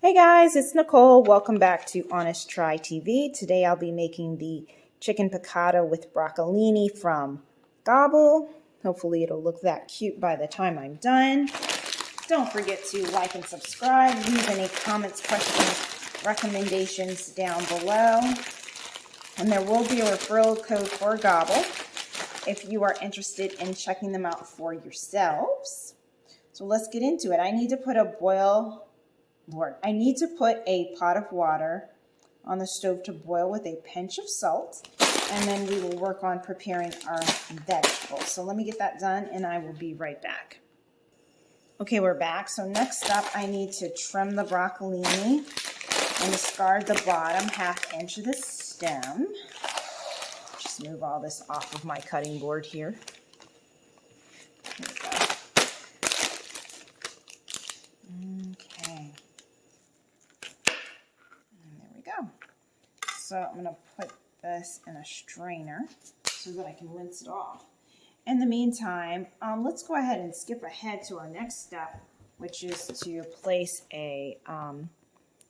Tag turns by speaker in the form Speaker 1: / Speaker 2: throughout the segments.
Speaker 1: Hey guys, it's Nicole. Welcome back to Honest Try TV. Today I'll be making the chicken piccata with broccolini from Gobble. Hopefully it'll look that cute by the time I'm done. Don't forget to like and subscribe. Leave any comments, questions, recommendations down below. And there will be a referral code for Gobble if you are interested in checking them out for yourselves. So let's get into it. I need to put a pot of water on the stove to boil with a pinch of salt, and then we will work on preparing our vegetables. So let me get that done and I will be right back. Okay, we're back. So next up, I need to trim the broccolini and discard the bottom ½ inch of the stem. Just move all this off of my cutting board here. Here we go. Okay. So I'm going to put this in a strainer so that I can rinse it off. In the meantime, let's go ahead and skip ahead to our next step, which is to place a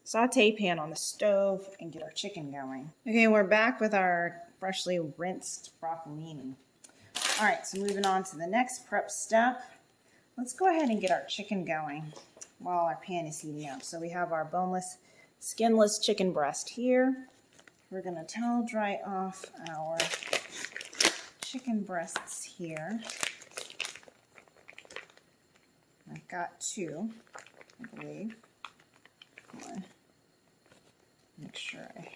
Speaker 1: saute pan on the stove and get our chicken going. Okay, we're back with our freshly rinsed broccolini. All right, so moving on to the next prep step, let's go ahead and get our chicken going while our pan is heating up. So we have our boneless, skinless chicken breast here. We're going to towel dry off our chicken breasts here. I've got two, I believe. Make sure I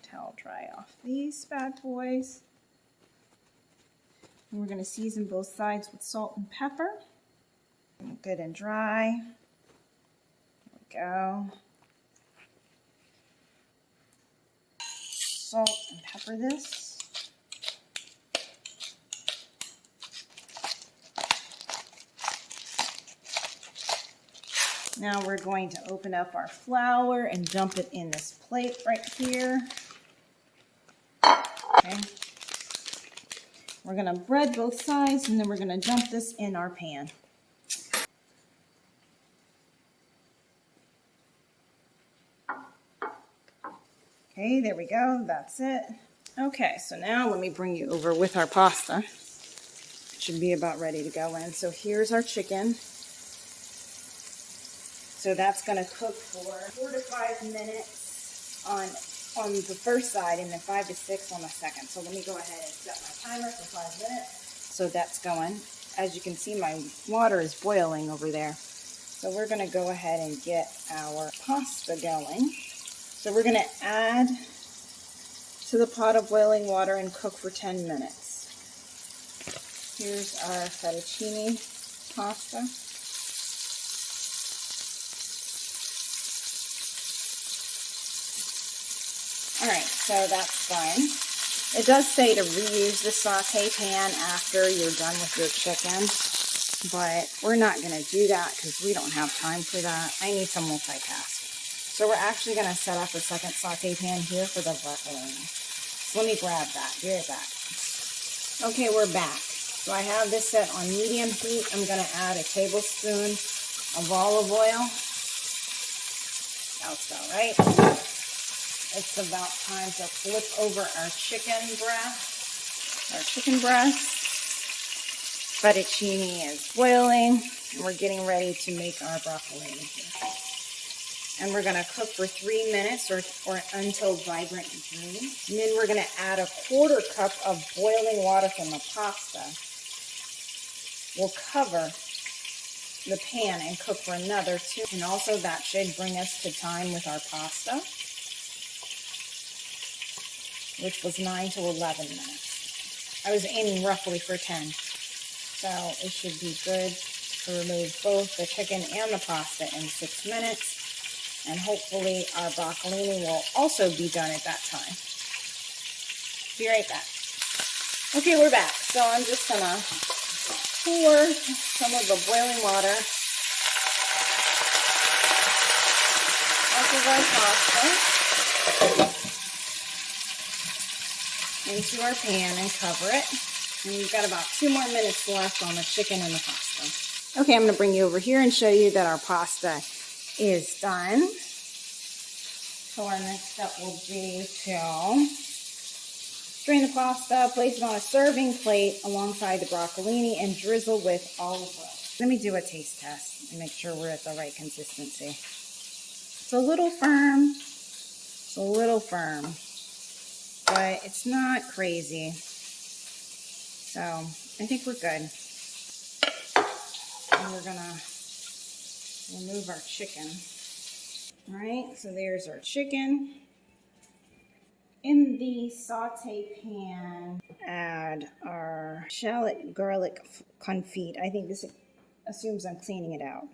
Speaker 1: towel dry off these bad boys. And we're going to season both sides with salt and pepper. Good and dry. There we go. Salt and pepper this. Now we're going to open up our flour and dump it in this plate right here. Okay. We're going to bread both sides and then we're going to dump this in our pan. Okay, there we go. That's it. Okay, so now let me bring you over with our pasta. It should be about ready to go in. So here's our chicken. So that's going to cook for 4 to 5 minutes on the first side and then 5 to 6 on the second. So let me go ahead and set my timer for 5 minutes. So that's going. As you can see, my water is boiling over there. So we're going to go ahead and get our pasta going. So we're going to add to the pot of boiling water and cook for 10 minutes. Here's our fettuccine pasta. Alright, so that's done. It does say to reuse the saute pan after you're done with your chicken, but we're not going to do that because we don't have time for that. I need some multitask. So we're actually going to set up a second saute pan here for the broccolini. So let me grab that. Be right back. Okay, we're back. So I have this set on medium heat. I'm going to add a tablespoon of olive oil. That's about right. It's about time to flip over our chicken breast. Fettuccine is boiling. And we're getting ready to make our broccolini here. And we're going to cook for 3 minutes or until vibrant green. And then we're going to add a 1/4 cup of boiling water from the pasta. We'll cover the pan and cook for another 2. And also that should bring us to time with our pasta, which was 9 to 11 minutes. I was aiming roughly for 10. So it should be good to remove both the chicken and the pasta in 6 minutes. And hopefully our broccolini will also be done at that time. Be right back. Okay, we're back. So I'm just going to pour some of the boiling water off of our pasta into our pan and cover it. And we've got about 2 more minutes left on the chicken and the pasta. Okay, I'm going to bring you over here and show you that our pasta is done. So our next step will be to strain the pasta, place it on a serving plate alongside the broccolini, and drizzle with olive oil. Let me do a taste test and make sure we're at the right consistency. It's a little firm. It's a little firm, but it's not crazy. So I think we're good. And we're gonna remove our chicken. All right, so there's our chicken. In the saute pan, add our shallot garlic confit. I think this assumes I'm cleaning it out.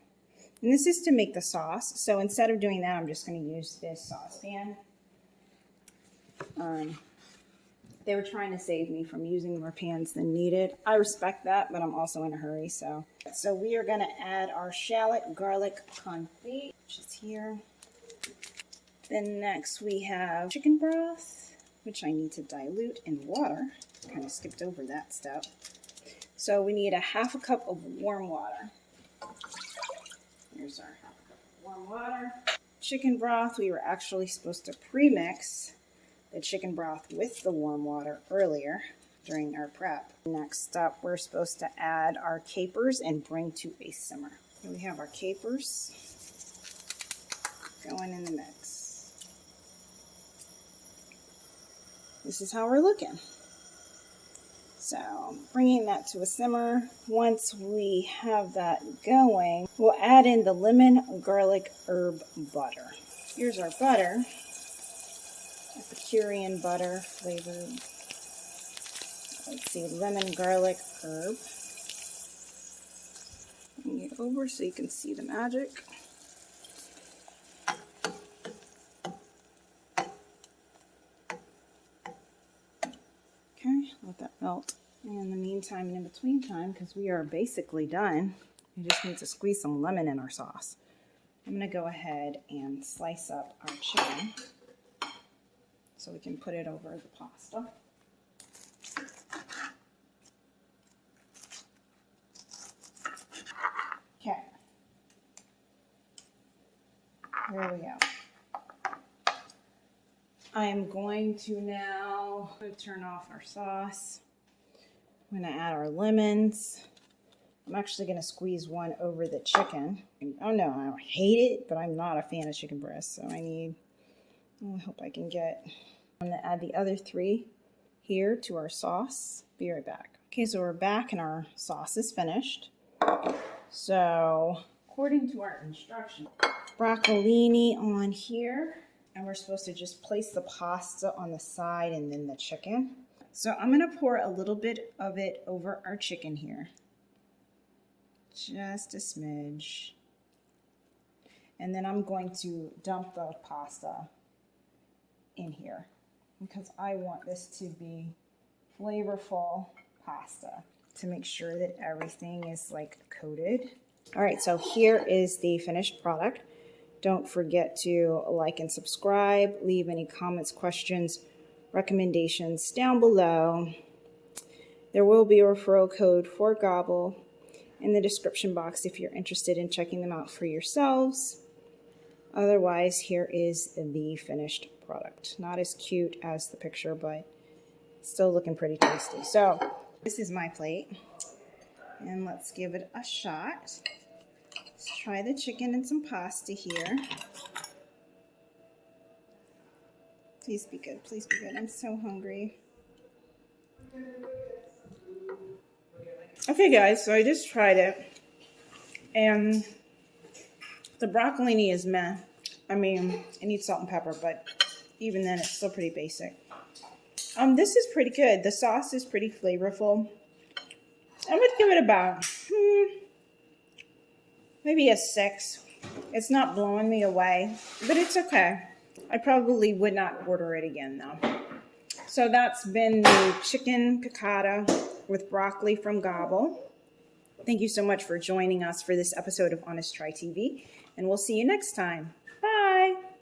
Speaker 1: And this is to make the sauce. So instead of doing that, I'm just going to use this saucepan. They were trying to save me from using more pans than needed. I respect that, but I'm also in a hurry. So we are going to add our shallot garlic confit, which is here. Then next we have chicken broth, which I need to dilute in water. Kind of skipped over that step. So we need a half a cup of warm water. Here's our half a cup of warm water. Chicken broth, we were actually supposed to pre-mix the chicken broth with the warm water earlier during our prep. Next up, we're supposed to add our capers and bring to a simmer. Here we have our capers going in the mix. This is how we're looking. So bringing that to a simmer. Once we have that going, we'll add in the lemon garlic herb butter. Here's our butter, Epicurean butter flavored. Let's see, lemon garlic herb. Bring it over so you can see the magic. Okay, let that melt. In the meantime and in between time, because we are basically done, we just need to squeeze some lemon in our sauce. I'm going to go ahead and slice up our chicken so we can put it over the pasta. Okay. There we go. I am going to now turn off our sauce. I'm going to add our lemons. I'm actually going to squeeze one over the chicken. Oh no, I don't hate it, but I'm not a fan of chicken breast, so I hope I can get. I'm going to add the other 3 here to our sauce. Be right back. Okay, so we're back and our sauce is finished. So, according to our instructions, broccolini on here. And we're supposed to just place the pasta on the side and then the chicken. So I'm going to pour a little bit of it over our chicken here. Just a smidge. And then I'm going to dump the pasta in here because I want this to be flavorful pasta to make sure that everything is like coated. All right, so here is the finished product. Don't forget to like and subscribe. Leave any comments, questions, recommendations down below. There will be a referral code for Gobble in the description box if you're interested in checking them out for yourselves. Otherwise, here is the finished product. Not as cute as the picture, but still looking pretty tasty. So this is my plate, and let's give it a shot. Let's try the chicken and some pasta here. Please be good. Please be good. I'm so hungry. Okay, guys, so I just tried it. And the broccolini is meh. I mean, it needs salt and pepper, but even then, it's still pretty basic. This is pretty good. The sauce is pretty flavorful. I would give it about maybe a 6. It's not blowing me away, but it's okay. I probably would not order it again, though. So that's been the chicken piccata with broccoli from Gobble. Thank you so much for joining us for this episode of Honest Try TV, and we'll see you next time.